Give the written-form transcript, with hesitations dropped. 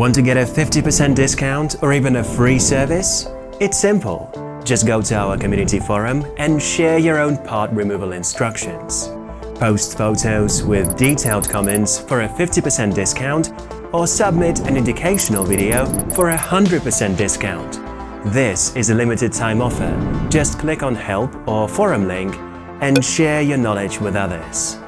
Want to get a 50% discount or even a free service? It's simple. Just go to our community forum and share your own part removal instructions. Post photos with detailed comments for a 50% discount or submit an educational video for a 100% discount. This is a limited time offer. Just click on Help or Forum link and share your knowledge with others.